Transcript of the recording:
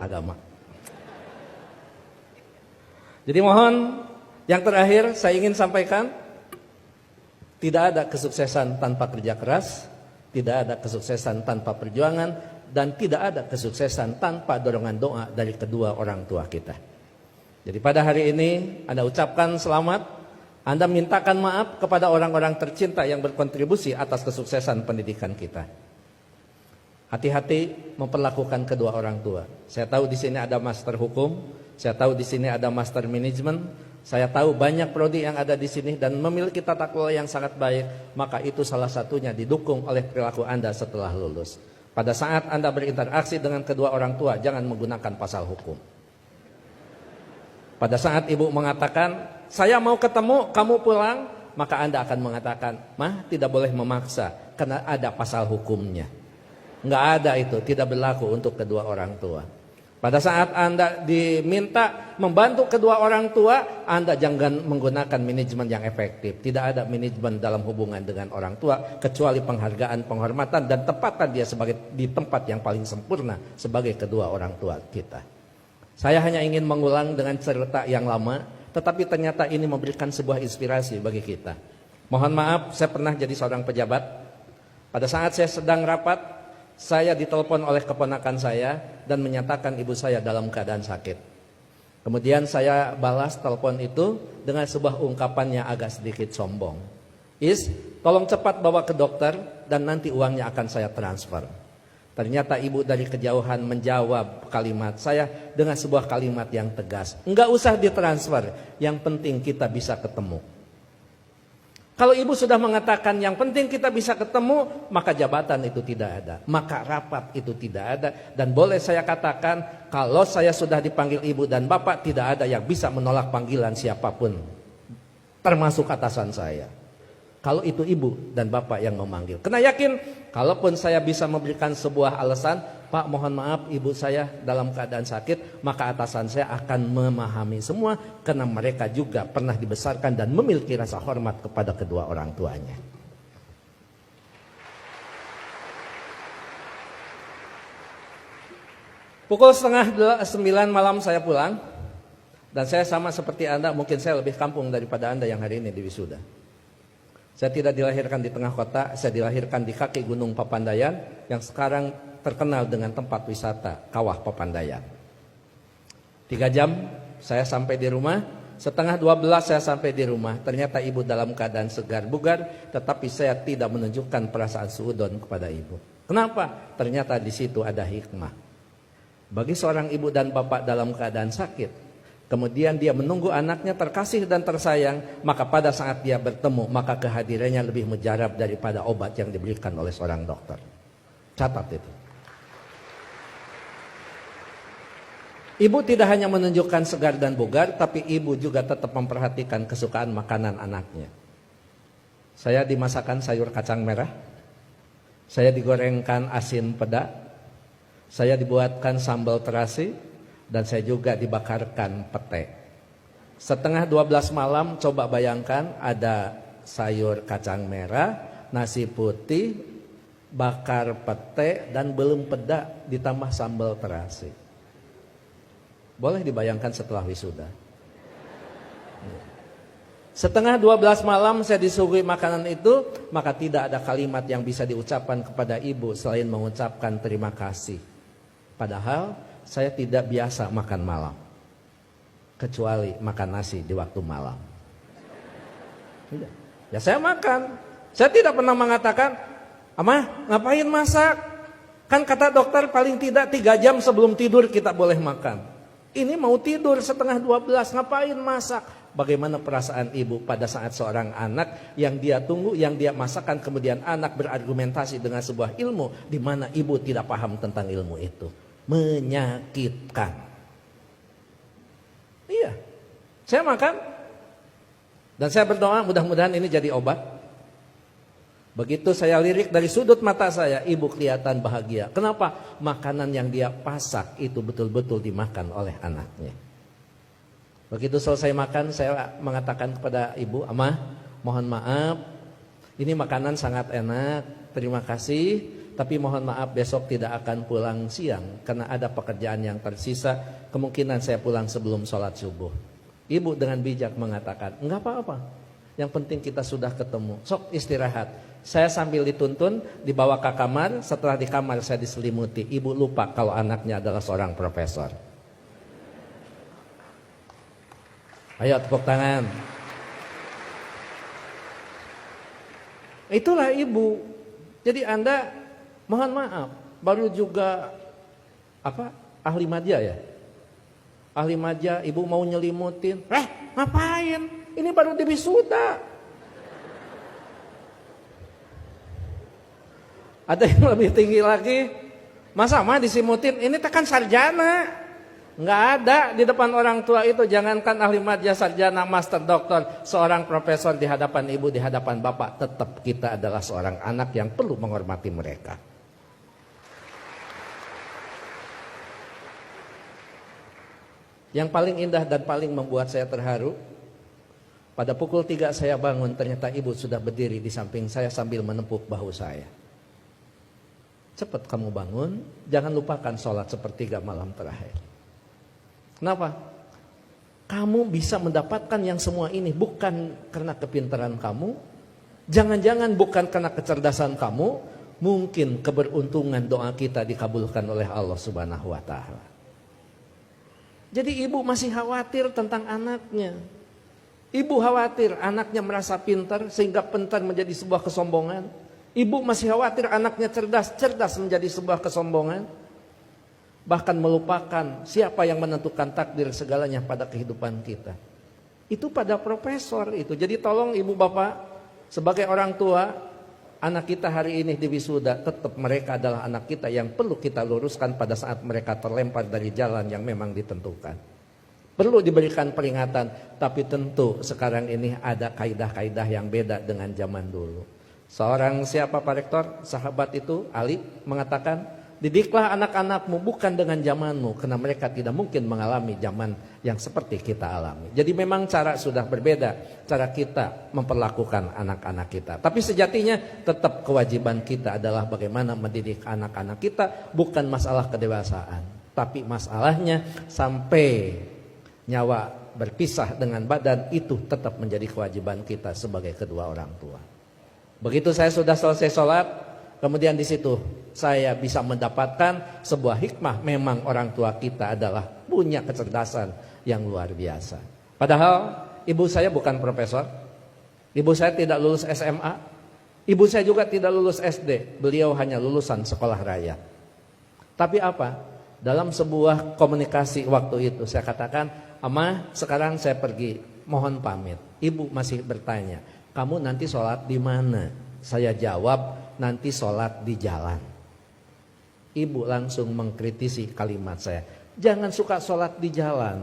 agama. Jadi mohon yang terakhir saya ingin sampaikan, tidak ada kesuksesan tanpa kerja keras, tidak ada kesuksesan tanpa perjuangan, dan tidak ada kesuksesan tanpa dorongan doa dari kedua orang tua kita. Jadi pada hari ini Anda ucapkan selamat, Anda mintakan maaf kepada orang-orang tercinta yang berkontribusi atas kesuksesan pendidikan kita. Hati-hati memperlakukan kedua orang tua. Saya tahu di sini ada master hukum, saya tahu di sini ada master manajemen, saya tahu banyak prodi yang ada di sini dan memiliki tata kelola yang sangat baik, maka itu salah satunya didukung oleh perilaku Anda setelah lulus. Pada saat Anda berinteraksi dengan kedua orang tua, jangan menggunakan pasal hukum. Pada saat ibu mengatakan, saya mau ketemu, kamu pulang, maka Anda akan mengatakan, mah tidak boleh memaksa, karena ada pasal hukumnya. Enggak ada itu, tidak berlaku untuk kedua orang tua. Pada saat Anda diminta membantu kedua orang tua, Anda jangan menggunakan manajemen yang efektif. Tidak ada manajemen dalam hubungan dengan orang tua, kecuali penghargaan, penghormatan, dan tempatan dia sebagai di tempat yang paling sempurna sebagai kedua orang tua kita. Saya hanya ingin mengulang dengan cerita yang lama, tetapi ternyata ini memberikan sebuah inspirasi bagi kita. Mohon maaf, saya pernah jadi seorang pejabat. Pada saat saya sedang rapat, saya ditelepon oleh keponakan saya dan menyatakan ibu saya dalam keadaan sakit. Kemudian saya balas telepon itu dengan sebuah ungkapan yang agak sedikit sombong. Tolong cepat bawa ke dokter dan nanti uangnya akan saya transfer. Ternyata ibu dari kejauhan menjawab kalimat saya dengan sebuah kalimat yang tegas. Enggak usah ditransfer, yang penting kita bisa ketemu. Kalau ibu sudah mengatakan yang penting kita bisa ketemu, maka jabatan itu tidak ada, maka rapat itu tidak ada. Dan boleh saya katakan, kalau saya sudah dipanggil ibu dan bapak, tidak ada yang bisa menolak panggilan siapapun, termasuk atasan saya. Kalau itu ibu dan bapak yang memanggil, kena yakin, kalaupun saya bisa memberikan sebuah alasan, Pak mohon maaf ibu saya dalam keadaan sakit, maka atasan saya akan memahami semua, karena mereka juga pernah dibesarkan dan memiliki rasa hormat kepada kedua orang tuanya. Pukul 8:30 malam saya pulang, dan saya sama seperti Anda, mungkin saya lebih kampung daripada Anda yang hari ini di wisuda. Saya tidak dilahirkan di tengah kota, saya dilahirkan di kaki Gunung Papandayan yang sekarang terkenal dengan tempat wisata Kawah Papandayan. 3 jam saya sampai di rumah, 11:30 saya sampai di rumah. Ternyata ibu dalam keadaan segar bugar, tetapi saya tidak menunjukkan perasaan suudon kepada ibu. Kenapa? Ternyata di situ ada hikmah. Bagi seorang ibu dan bapak dalam keadaan sakit, kemudian dia menunggu anaknya terkasih dan tersayang, maka pada saat dia bertemu, maka kehadirannya lebih mujarab daripada obat yang diberikan oleh seorang dokter. Catat itu. Ibu tidak hanya menunjukkan segar dan bugar, tapi ibu juga tetap memperhatikan kesukaan makanan anaknya. Saya dimasakkan sayur kacang merah, saya digorengkan asin peda, saya dibuatkan sambal terasi, dan saya juga dibakarkan pete. 11:30 malam, coba bayangkan ada sayur kacang merah, nasi putih, bakar pete, dan belum peda ditambah sambal terasi. Boleh dibayangkan setelah wisuda. 11:30 malam saya disuguhi makanan itu, maka tidak ada kalimat yang bisa diucapkan kepada ibu selain mengucapkan terima kasih. Padahal saya tidak biasa makan malam, kecuali makan nasi di waktu malam. Ya saya makan. Saya tidak pernah mengatakan, Amah ngapain masak? Kan kata dokter paling tidak 3 jam sebelum tidur kita boleh makan. Ini mau tidur 11:30, ngapain masak? Bagaimana perasaan ibu pada saat seorang anak yang dia tunggu, yang dia masakan, kemudian anak berargumentasi dengan sebuah ilmu di mana ibu tidak paham tentang ilmu itu. Menyakitkan. Iya, saya makan dan saya berdoa mudah-mudahan ini jadi obat. Begitu saya lirik dari sudut mata saya, ibu kelihatan bahagia. Kenapa? Makanan yang dia pasak itu betul-betul dimakan oleh anaknya. Begitu selesai makan, saya mengatakan kepada ibu, Amah mohon maaf, ini makanan sangat enak, terima kasih. tapi mohon maaf besok tidak akan pulang siang karena ada pekerjaan yang tersisa. Kemungkinan saya pulang sebelum sholat subuh. Ibu dengan bijak mengatakan, enggak apa-apa. Yang penting kita sudah ketemu. Sok istirahat. Saya sambil dituntun dibawa ke kamar. Setelah di kamar saya diselimuti. Ibu lupa kalau anaknya adalah seorang profesor. Ayo tepuk tangan. Itulah ibu. Jadi Anda mohon maaf baru juga ahli madya ya. Ahli madya, ibu mau nyelimutin. Ngapain? Ini baru di wisuda. Ada yang lebih tinggi lagi. Masa mah disimutin? Ini tekan sarjana. Nggak ada di depan orang tua itu. Jangankan ahli madya, sarjana, master, doktor, seorang profesor di hadapan ibu, di hadapan bapak, tetap kita adalah seorang anak yang perlu menghormati mereka. Yang paling indah dan paling membuat saya terharu, pada pukul 3 saya bangun, ternyata ibu sudah berdiri di samping saya sambil menepuk bahu saya. Cepat kamu bangun, jangan lupakan sholat sepertiga malam terakhir. Kenapa? Kamu bisa mendapatkan yang semua ini bukan karena kepintaran kamu, jangan-jangan bukan karena kecerdasan kamu, mungkin keberuntungan doa kita dikabulkan oleh Allah Subhanahu wa Ta'ala. Jadi ibu masih khawatir tentang anaknya. Ibu khawatir anaknya merasa pintar sehingga pintar menjadi sebuah kesombongan. Ibu masih khawatir anaknya cerdas, cerdas menjadi sebuah kesombongan. Bahkan melupakan siapa yang menentukan takdir segalanya pada kehidupan kita. Itu pada profesor itu. Jadi tolong ibu bapak sebagai orang tua, anak kita hari ini di wisuda, tetap mereka adalah anak kita yang perlu kita luruskan pada saat mereka terlempar dari jalan yang memang ditentukan. Perlu diberikan peringatan, tapi tentu sekarang ini ada kaidah-kaidah yang beda dengan zaman dulu. Seorang siapa Pak Rektor, sahabat itu, Ali, mengatakan, didiklah anak-anakmu bukan dengan zamanmu, karena mereka tidak mungkin mengalami zaman yang seperti kita alami. Jadi memang cara sudah berbeda, cara kita memperlakukan anak-anak kita. Tapi sejatinya tetap kewajiban kita adalah bagaimana mendidik anak-anak kita, bukan masalah kedewasaan. Tapi masalahnya sampai nyawa berpisah dengan badan, itu tetap menjadi kewajiban kita sebagai kedua orang tua. Begitu saya sudah selesai sholat, kemudian di situ saya bisa mendapatkan sebuah hikmah. Memang orang tua kita adalah punya kecerdasan yang luar biasa. Padahal ibu saya bukan profesor, ibu saya tidak lulus SMA, ibu saya juga tidak lulus SD. Beliau hanya lulusan sekolah raya. Tapi apa? Dalam sebuah komunikasi waktu itu saya katakan, "Ama, sekarang saya pergi, mohon pamit." Ibu masih bertanya, "Kamu nanti sholat di mana?" Saya jawab, "Nanti sholat di jalan." Ibu langsung mengkritisi kalimat saya, "Jangan suka sholat di jalan."